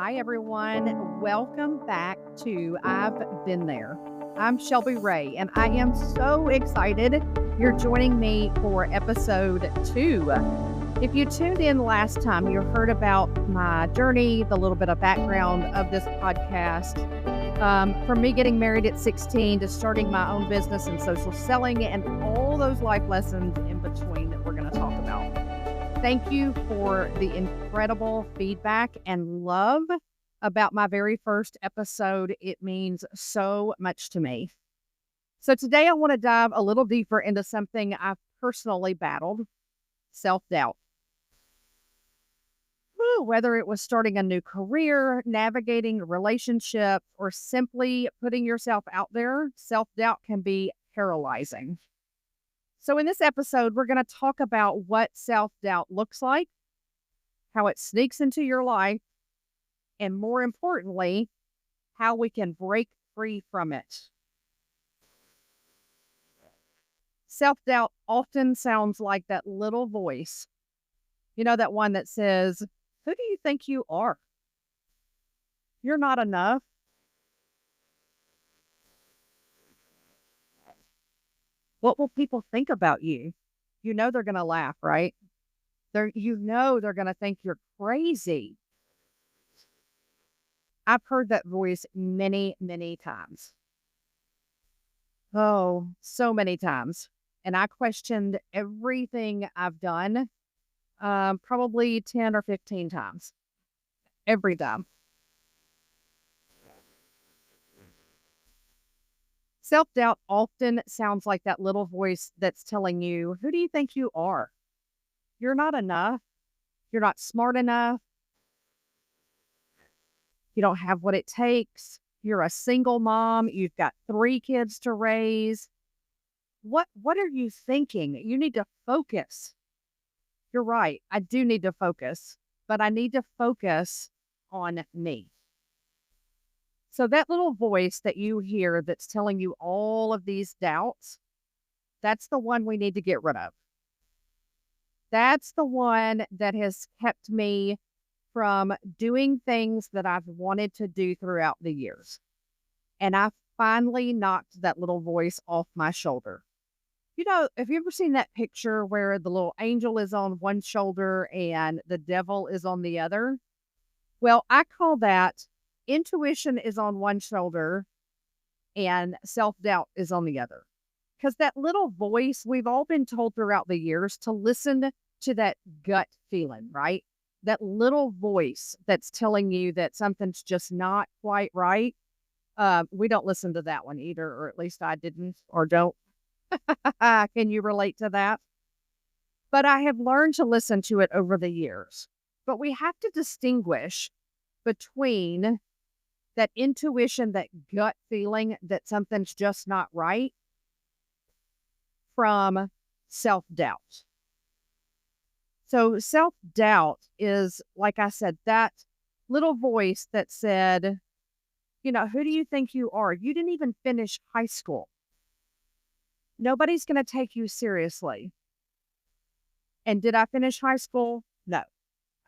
Hi, everyone. Welcome back to I've Been There. I'm Shelby Ray, and I am so excited you're joining me for episode 2. If you tuned in last time, you heard about my journey, the little bit of background of this podcast, from me getting married at 16 to starting my own business and social selling, and all those life lessons in between that we're going to talk about. Thank you for the incredible feedback and love about my very first episode. It means so much to me. So today I want to dive a little deeper into something I've personally battled: self-doubt. Whether it was starting a new career, navigating a relationship, or simply putting yourself out there, self-doubt can be paralyzing. So in this episode, we're going to talk about what self-doubt looks like, how it sneaks into your life, and more importantly, how we can break free from it. Self-doubt often sounds like that little voice, that one that says, "Who do you think you are? You're not enough. What will people think about you?" They're going to laugh, right? They're going to think you're crazy. I've heard that voice many, many times. Oh, so many times. And I questioned everything I've done, probably 10 or 15 times. Every time. Self-doubt often sounds like that little voice that's telling you, "Who do you think you are? You're not enough. You're not smart enough. You don't have what it takes. You're a single mom. You've got 3 kids to raise. What are you thinking? You need to focus." You're right. I do need to focus, but I need to focus on me. So that little voice that you hear that's telling you all of these doubts, that's the one we need to get rid of. That's the one that has kept me from doing things that I've wanted to do throughout the years. And I finally knocked that little voice off my shoulder. Have you ever seen that picture where the little angel is on one shoulder and the devil is on the other? Well, I call that intuition is on one shoulder and self-doubt is on the other. Because that little voice, we've all been told throughout the years to listen to that gut feeling, right? That little voice that's telling you that something's just not quite right. We don't listen to that one either, or at least I didn't or don't. Can you relate to that? But I have learned to listen to it over the years. But we have to distinguish between that intuition, that gut feeling that something's just not right, from self-doubt. So self-doubt is, like I said, that little voice that said, "Who do you think you are? You didn't even finish high school. Nobody's going to take you seriously." And did I finish high school? No,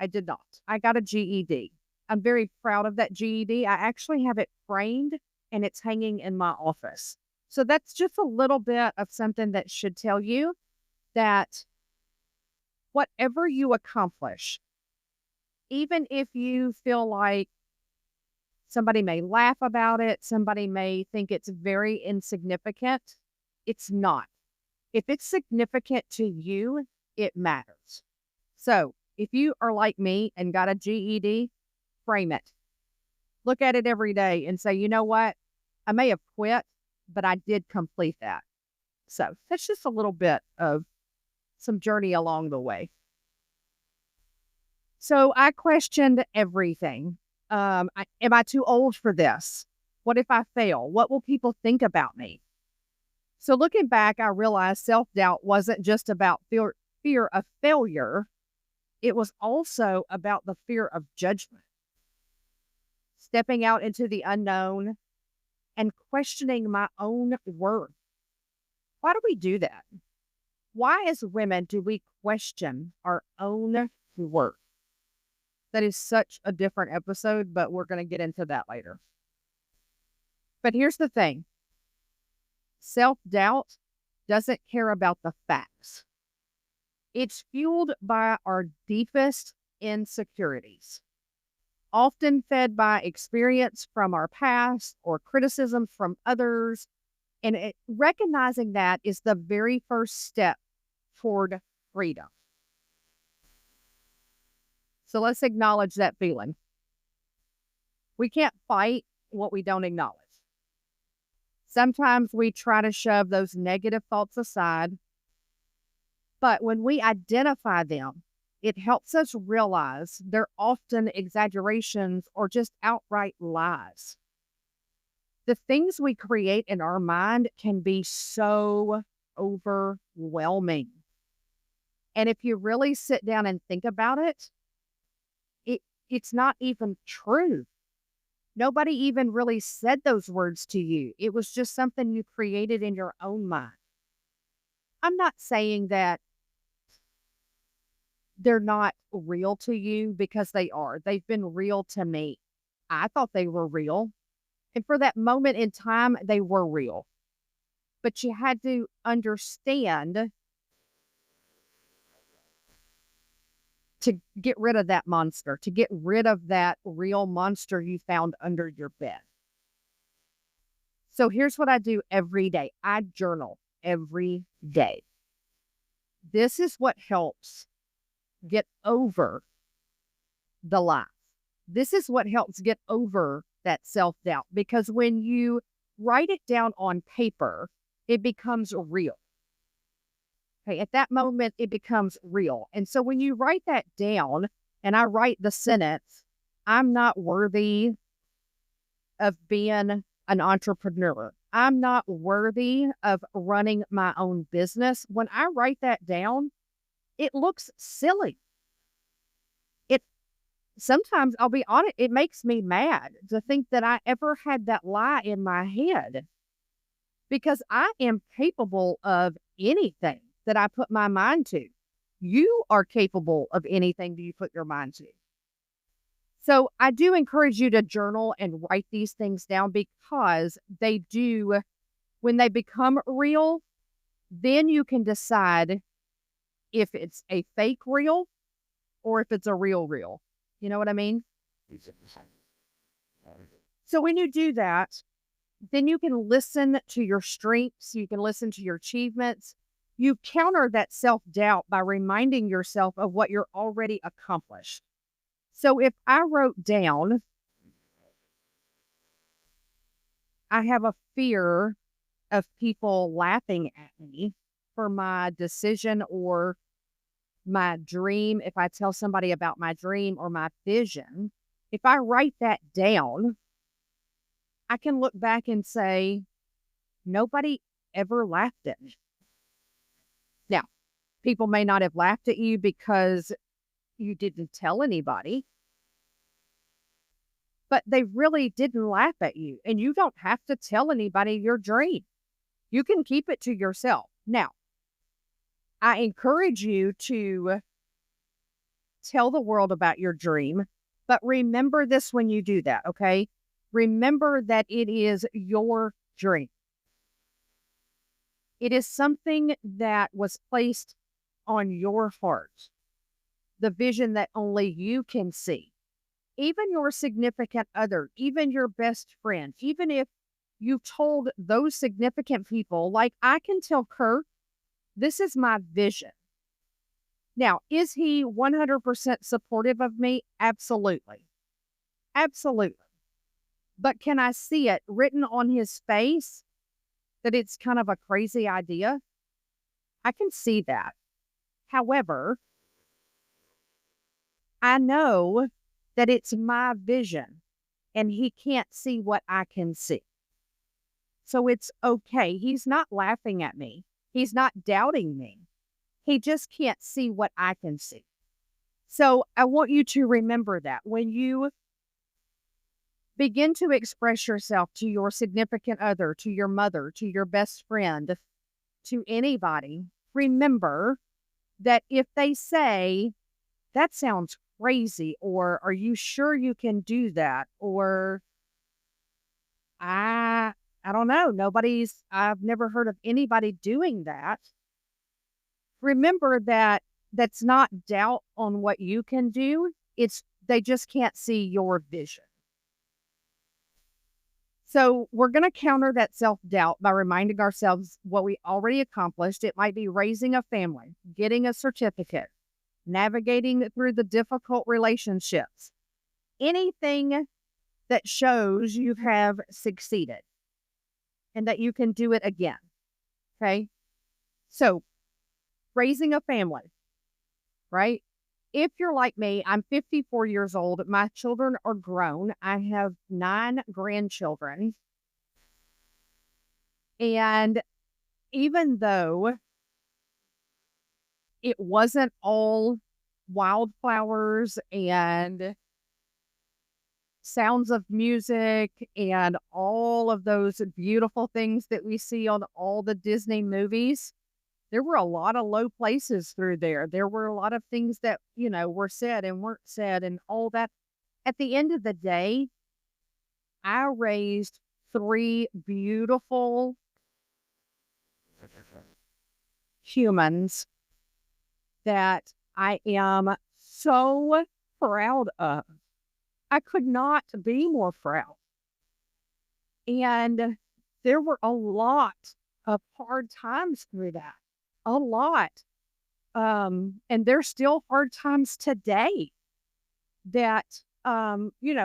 I did not. I got a GED. I'm very proud of that GED. I actually have it framed and it's hanging in my office. So that's just a little bit of something that should tell you that whatever you accomplish, even if you feel like somebody may laugh about it, somebody may think it's very insignificant, it's not. If it's significant to you, it matters. So if you are like me and got a GED, frame it. Look at it every day and say, "You know what? I may have quit, but I did complete that." So that's just a little bit of some journey along the way. So I questioned everything. Am I too old for this? What if I fail? What will people think about me? So looking back, I realized self-doubt wasn't just about fear of failure. It was also about the fear of judgment. Stepping out into the unknown and questioning my own worth. Why do we do that? Why, as women, do we question our own worth? That is such a different episode, but we're going to get into that later. But here's the thing. Self-doubt doesn't care about the facts. It's fueled by our deepest insecurities, often fed by experience from our past or criticism from others. And recognizing that is the very first step toward freedom. So let's acknowledge that feeling. We can't fight what we don't acknowledge. Sometimes we try to shove those negative thoughts aside, but when we identify them, it helps us realize they're often exaggerations or just outright lies. The things we create in our mind can be so overwhelming. And if you really sit down and think about it, it's not even true. Nobody even really said those words to you. It was just something you created in your own mind. I'm not saying that they're not real to you, because they are. They've been real to me. I thought they were real. And for that moment in time, they were real. But you had to understand to get rid of that monster, to get rid of that real monster you found under your bed. So here's what I do every day. I journal every day. This is what helps get over the lies. This is what helps get over that self-doubt, because when you write it down on paper, it becomes real. Okay, at that moment, it becomes real. And so when you write that down, and I write the sentence, I'm not worthy of being an entrepreneur. I'm not worthy of running my own business. When I write that down, it looks silly. Sometimes, I'll be honest, it makes me mad to think that I ever had that lie in my head, because I am capable of anything that I put my mind to. You are capable of anything that you put your mind to. So I do encourage you to journal and write these things down, because they do, when they become real, then you can decide if it's a fake real or if it's a real real. You know what I mean? So when you do that, then you can listen to your strengths. You can listen to your achievements. You counter that self-doubt by reminding yourself of what you're already accomplished. So if I wrote down, I have a fear of people laughing at me for my decision or my dream, if I tell somebody about my dream or my vision, if I write that down, I can look back and say, nobody ever laughed at me. Now, people may not have laughed at you because you didn't tell anybody, but they really didn't laugh at you. And you don't have to tell anybody your dream. You can keep it to yourself. Now, I encourage you to tell the world about your dream, but remember this when you do that, okay? Remember that it is your dream. It is something that was placed on your heart, the vision that only you can see. Even your significant other, even your best friend, even if you told those significant people, like I can tell Kurt, this is my vision. Now, is he 100% supportive of me? Absolutely. Absolutely. But can I see it written on his face that it's kind of a crazy idea? I can see that. However, I know that it's my vision and he can't see what I can see. So it's okay. He's not laughing at me. He's not doubting me. He just can't see what I can see. So I want you to remember that when you begin to express yourself to your significant other, to your mother, to your best friend, to anybody, remember that if they say, that sounds crazy, or are you sure you can do that? Or I I don't know. I've never heard of anybody doing that. Remember that that's not doubt on what you can do. It's they just can't see your vision. So we're going to counter that self doubt by reminding ourselves what we already accomplished. It might be raising a family, getting a certificate, navigating through the difficult relationships, anything that shows you have succeeded and that you can do it again. Okay. So raising a family, right? If you're like me, I'm 54 years old. My children are grown. I have 9 grandchildren. And even though it wasn't all wildflowers and sounds of music and all of those beautiful things that we see on all the Disney movies, there were a lot of low places through there. There were a lot of things that, were said and weren't said and all that. At the end of the day, I raised 3 beautiful humans that I am so proud of. I could not be more proud. And there were a lot of hard times through that. A lot. And there's still hard times today that,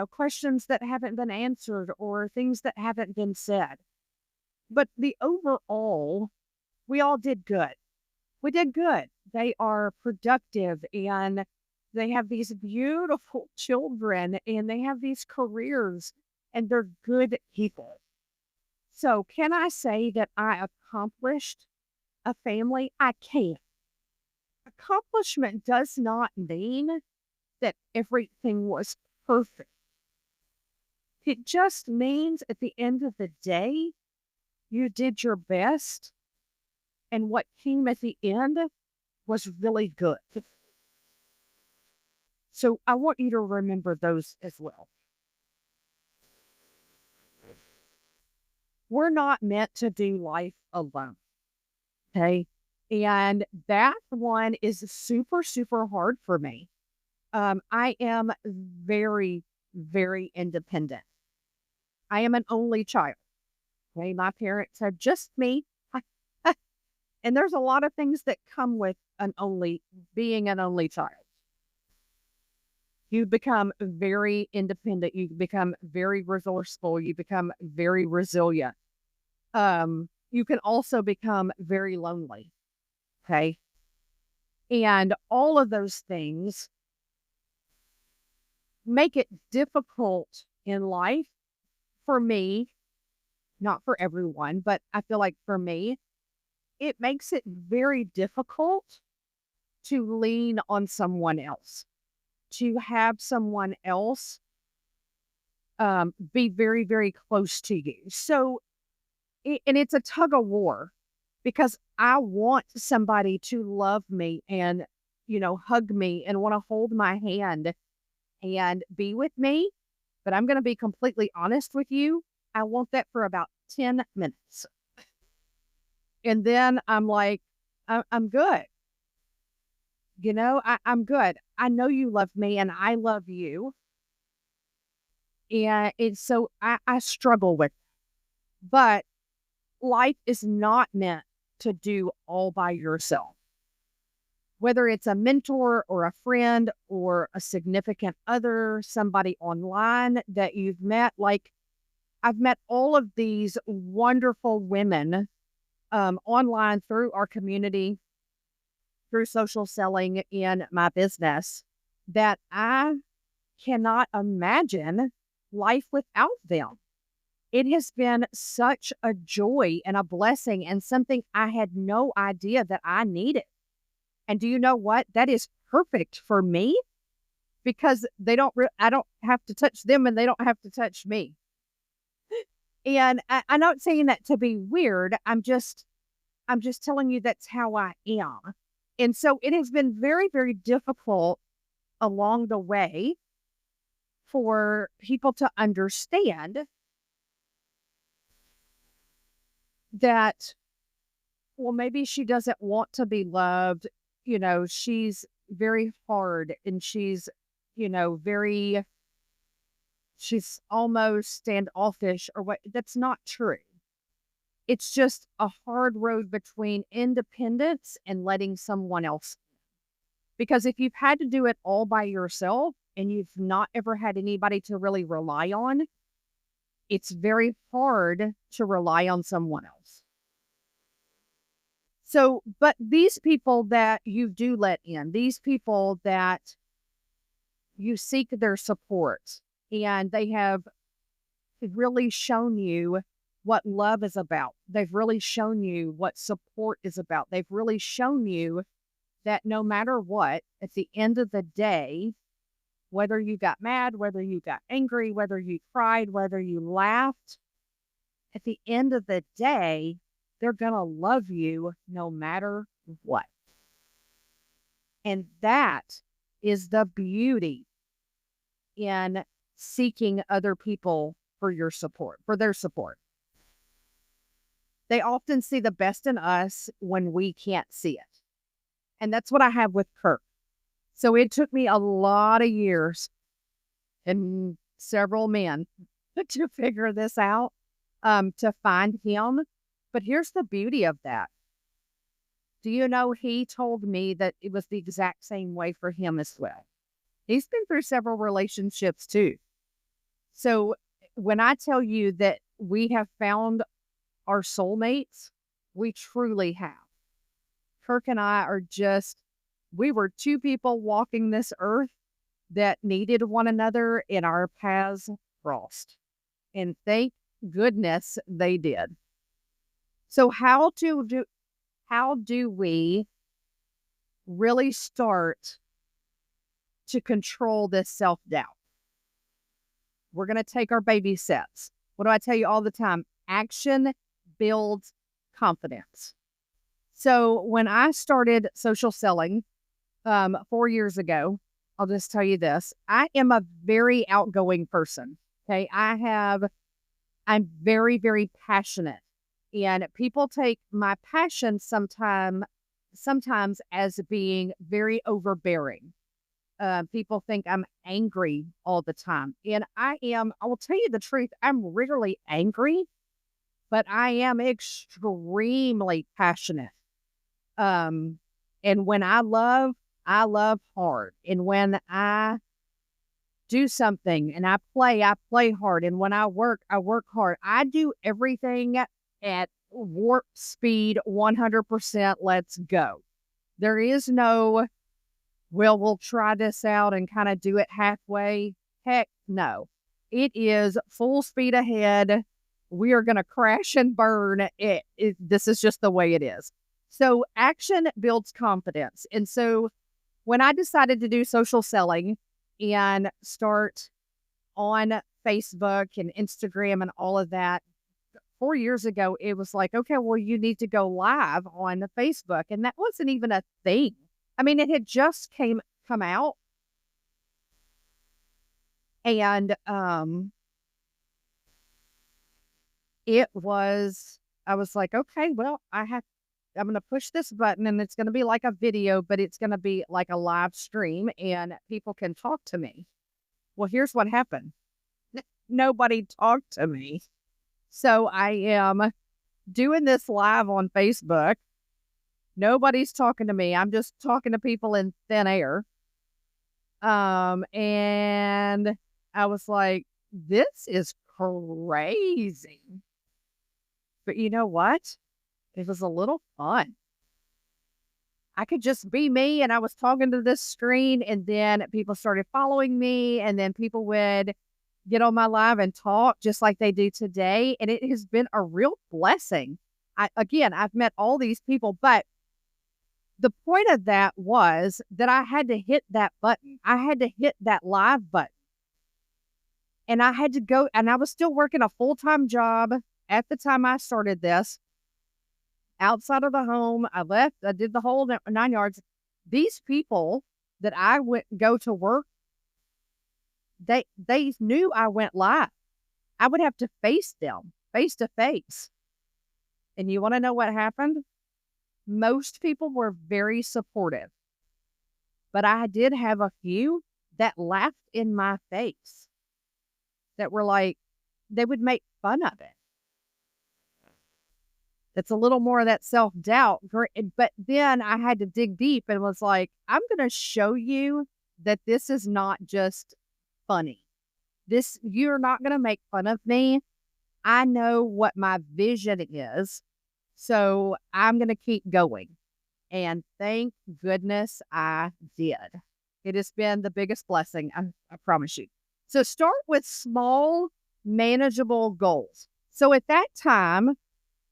questions that haven't been answered or things that haven't been said. But the overall, we all did good. We did good. They are productive and they have these beautiful children and they have these careers and they're good people. So, can I say that I accomplished a family? I can't. Accomplishment does not mean that everything was perfect. It just means at the end of the day, you did your best, and what came at the end was really good. So I want you to remember those as well. We're not meant to do life alone. Okay. And that one is super, super hard for me. I am very, very independent. I am an only child. Okay. My parents have just me. And there's a lot of things that come with being an only child. You become very independent. You become very resourceful. You become very resilient. You can also become very lonely. Okay. And all of those things make it difficult in life for me, not for everyone, but I feel like for me, it makes it very difficult to lean on someone else, to have someone else be very, very close to you. So, and it's a tug of war because I want somebody to love me and, hug me and want to hold my hand and be with me. But I'm going to be completely honest with you. I want that for about 10 minutes. And then I'm like, I'm good. I'm good. I know you love me and I love you. And it's so I struggle with it. But life is not meant to do all by yourself. Whether it's a mentor or a friend or a significant other, somebody online that you've met, like I've met all of these wonderful women online through our community, through social selling in my business, that I cannot imagine life without them. It has been such a joy and a blessing and something I had no idea that I needed. And do you know what? That is perfect for me because I don't have to touch them and they don't have to touch me. And I'm not saying that to be weird. I'm just telling you that's how I am. And so it has been very, very difficult along the way for people to understand that, well, maybe she doesn't want to be loved. She's very hard and she's almost standoffish or what. That's not true. It's just a hard road between independence and letting someone else. Because if you've had to do it all by yourself and you've not ever had anybody to really rely on, it's very hard to rely on someone else. So, but these people that you do let in, these people that you seek their support, and they have really shown you what love is about. They've really shown you what support is about. They've really shown you that no matter what, at the end of the day, whether you got mad, whether you got angry, whether you cried, whether you laughed, at the end of the day, they're going to love you no matter what. And that is the beauty in seeking other people for your support, for their support. They often see the best in us when we can't see it. And that's what I have with Kirk. So it took me a lot of years and several men to figure this out, to find him. But here's the beauty of that. Do you know, he told me that it was the exact same way for him as well. He's been through several relationships too. So when I tell you that we have found our soulmates, we truly have. Kirk and I we were two people walking this earth that needed one another, and our paths crossed. And thank goodness they did. So how do we really start to control this self-doubt? We're going to take our baby steps. What do I tell you all the time? Action builds confidence. So when I started social selling 4 years ago, I'll just tell you this. I am a very outgoing person. Okay. I'm very, very passionate. And people take my passion sometimes as being very overbearing. People think I'm angry all the time. And I will tell you the truth, I'm rarely angry, but I am extremely passionate. And when I love hard. And when I do something and I play hard. And when I work hard. I do everything at warp speed, 100%. Let's go. There is no, well, we'll try this out and kind of do it halfway. Heck no. It is full speed ahead. We are going to crash and burn. This is just the way it is. So action builds confidence. And so when I decided to do social selling and start on Facebook and Instagram and all of that, 4 years ago, it was like, okay, well, you need to go live on Facebook. And that wasn't even a thing. I mean, it had just come out. And I was like, okay, well, I'm going to push this button and it's going to be like a video, but it's going to be like a live stream and people can talk to me. Well, here's what happened. Nobody talked to me. So I am doing this live on Facebook. Nobody's talking to me. I'm just talking to people in thin air. And I was like, this is crazy. But you know what? It was a little fun. I could just be me and I was talking to this screen and then people started following me and then people would get on my live and talk just like they do today. And it has been a real blessing. I've met all these people, but the point of that was that I had to hit that button. I had to hit that live button. And I had to go, and I was still working a full-time job at the time I started this. Outside of the home, I left, I did the whole 9 yards. These people that I would go to work, they knew I went live. I would have to face them face to face. And you want to know what happened? Most people were very supportive, but I did have a few that laughed in my face, that were like, they would make fun of it. That's a little more of that self-doubt. But then I had to dig deep and was like, I'm going to show you that this is not just funny. You're not going to make fun of me. I know what my vision is. So I'm going to keep going. And thank goodness I did. It has been the biggest blessing, I promise you. So start with small, manageable goals. So at that time,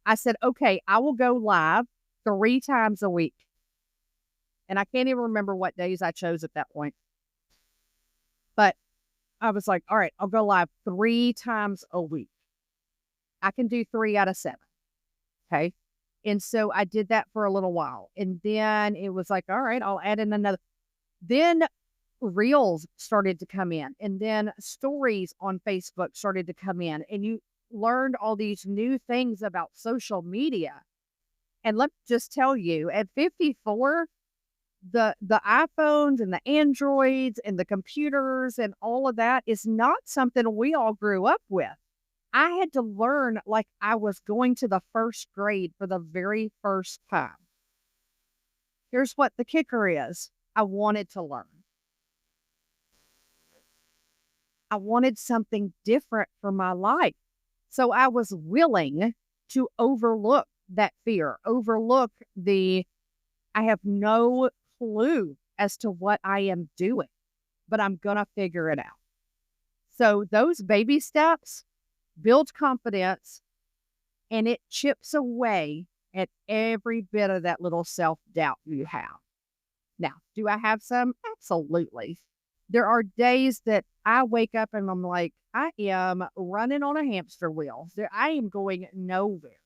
I said, okay, I will go live 3 times a week. And I can't even remember what days I chose at that point. But I was like, all right, I'll go live 3 times a week. I can do 3 out of 7. Okay. And so I did that for a little while. And then it was like, all right, I'll add in another. Then reels started to come in. And then stories on Facebook started to come in. And you learned all these new things about social media. And let me just tell you, at 54, the iPhones and the Androids and the computers and all of that is not something we all grew up with. I had to learn like I was going to the first grade for the very first time. Here's what the kicker is. I wanted to learn. I wanted something different for my life. So I was willing to overlook that fear, overlook I have no clue as to what I am doing, but I'm going to figure it out. So those baby steps build confidence, and it chips away at every bit of that little self-doubt you have. Now, do I have some? Absolutely. There are days that I wake up and I'm like, I am running on a hamster wheel. I am going nowhere.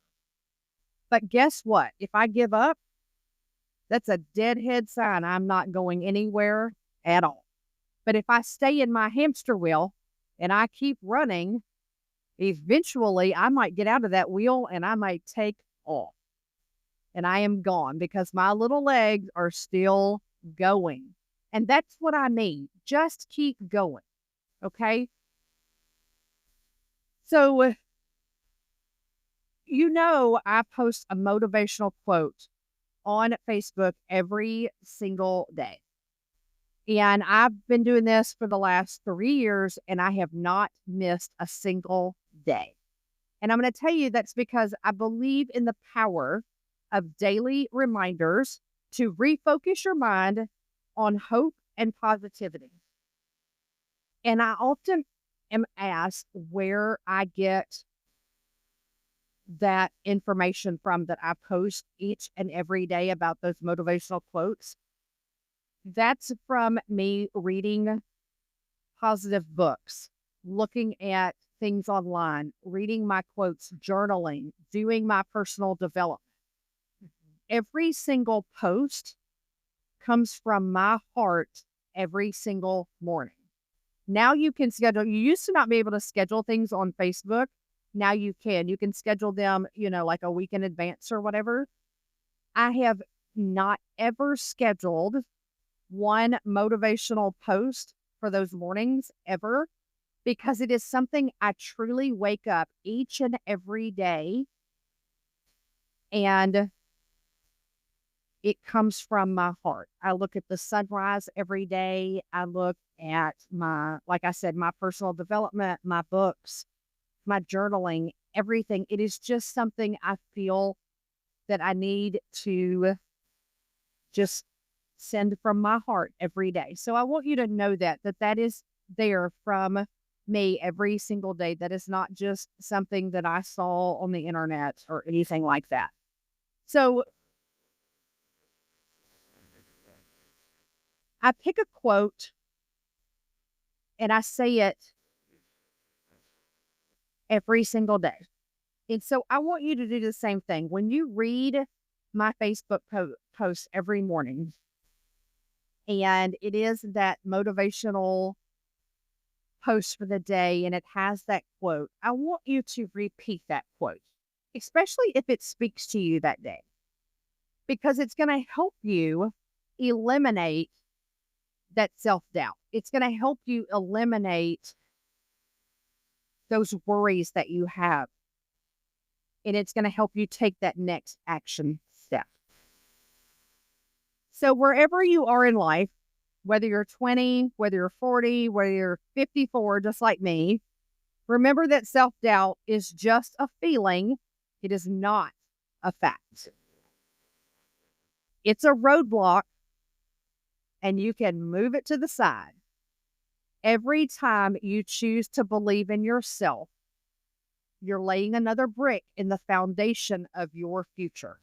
But guess what? If I give up, that's a deadhead sign I'm not going anywhere at all. But if I stay in my hamster wheel and I keep running, eventually I might get out of that wheel and I might take off. And I am gone because my little legs are still going. And that's what I mean. Just keep going. Okay? So, I post a motivational quote on Facebook every single day. And I've been doing this for the last 3 years, and I have not missed a single day. And I'm going to tell you that's because I believe in the power of daily reminders to refocus your mind on hope and positivity. And I often am asked where I get that information from that I post each and every day about those motivational quotes. That's from me reading positive books, looking at things online, reading my quotes, journaling, doing my personal development. Every single post comes from my heart every single morning. Now you can schedule, you used to not be able to schedule things on Facebook. Now you can. You can schedule them, like a week in advance or whatever. I have not ever scheduled one motivational post for those mornings ever, because it is something I truly wake up each and every day and it comes from my heart. I look at the sunrise every day. I look at like I said, my personal development, my books, my journaling, everything. It is just something I feel that I need to just send from my heart every day. So I want you to know that is there from me every single day. That is not just something that I saw on the internet or anything like that. So I pick a quote and I say it every single day. And so I want you to do the same thing. When you read my Facebook post every morning And it is that motivational post for the day, and it has that quote. I want you to repeat that quote, especially if it speaks to you that day, because it's going to help you eliminate that self doubt. It's going to help you eliminate those worries that you have, and it's going to help you take that next action step. So, wherever you are in life, whether you're 20, whether you're 40, whether you're 54, just like me, remember that self doubt is just a feeling, it is not a fact. It's a roadblock, and you can move it to the side. Every time you choose to believe in yourself, you're laying another brick in the foundation of your future.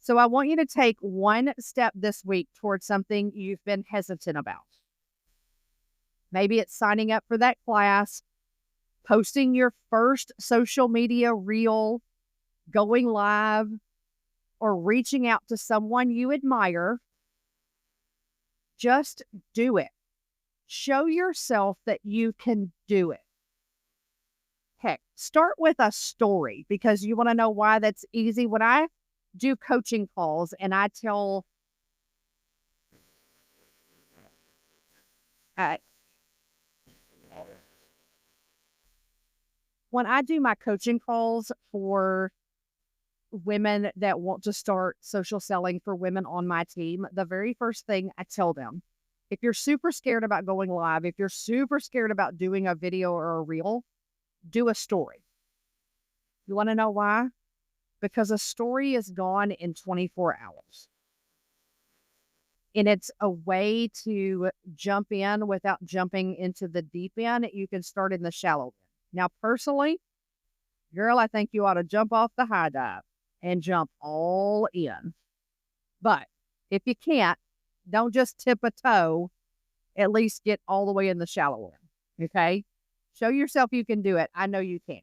So I want you to take one step this week towards something you've been hesitant about. Maybe it's signing up for that class, posting your first social media reel, going live, or reaching out to someone you admire. Just do it. Show yourself that you can do it. Heck, start with a story, because you want to know why that's easy. When I do coaching calls and I tell when I do my coaching calls for women that want to start social selling for women on my team, the very first thing I tell them, if you're super scared about going live, if you're super scared about doing a video or a reel, do a story. You want to know why? Because a story is gone in 24 hours. And it's a way to jump in without jumping into the deep end. You can start in the shallow end. Now, personally, girl, I think you ought to jump off the high dive and jump all in. But if you can't, don't just tip a toe. At least get all the way in the shallow end. Okay? Show yourself you can do it. I know you can.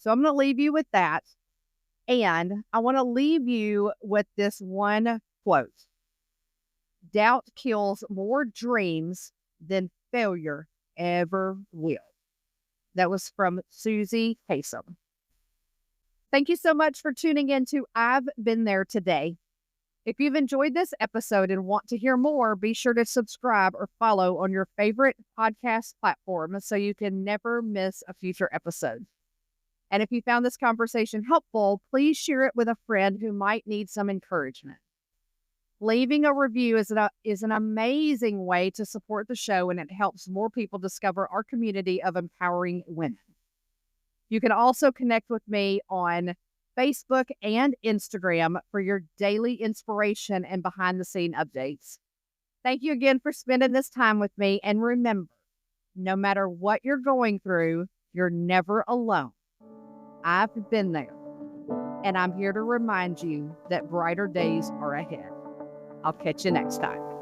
So I'm going to leave you with that. And I want to leave you with this one quote. Doubt kills more dreams than failure ever will. That was from Susie Haysom. Thank you so much for tuning in to I've Been There today. If you've enjoyed this episode and want to hear more, be sure to subscribe or follow on your favorite podcast platform so you can never miss a future episode. And if you found this conversation helpful, please share it with a friend who might need some encouragement. Leaving a review is an amazing way to support the show, and it helps more people discover our community of empowering women. You can also connect with me on Facebook and Instagram for your daily inspiration and behind-the-scene updates. Thank you again for spending this time with me. And remember, no matter what you're going through, you're never alone. I've been there, and I'm here to remind you that brighter days are ahead. I'll catch you next time.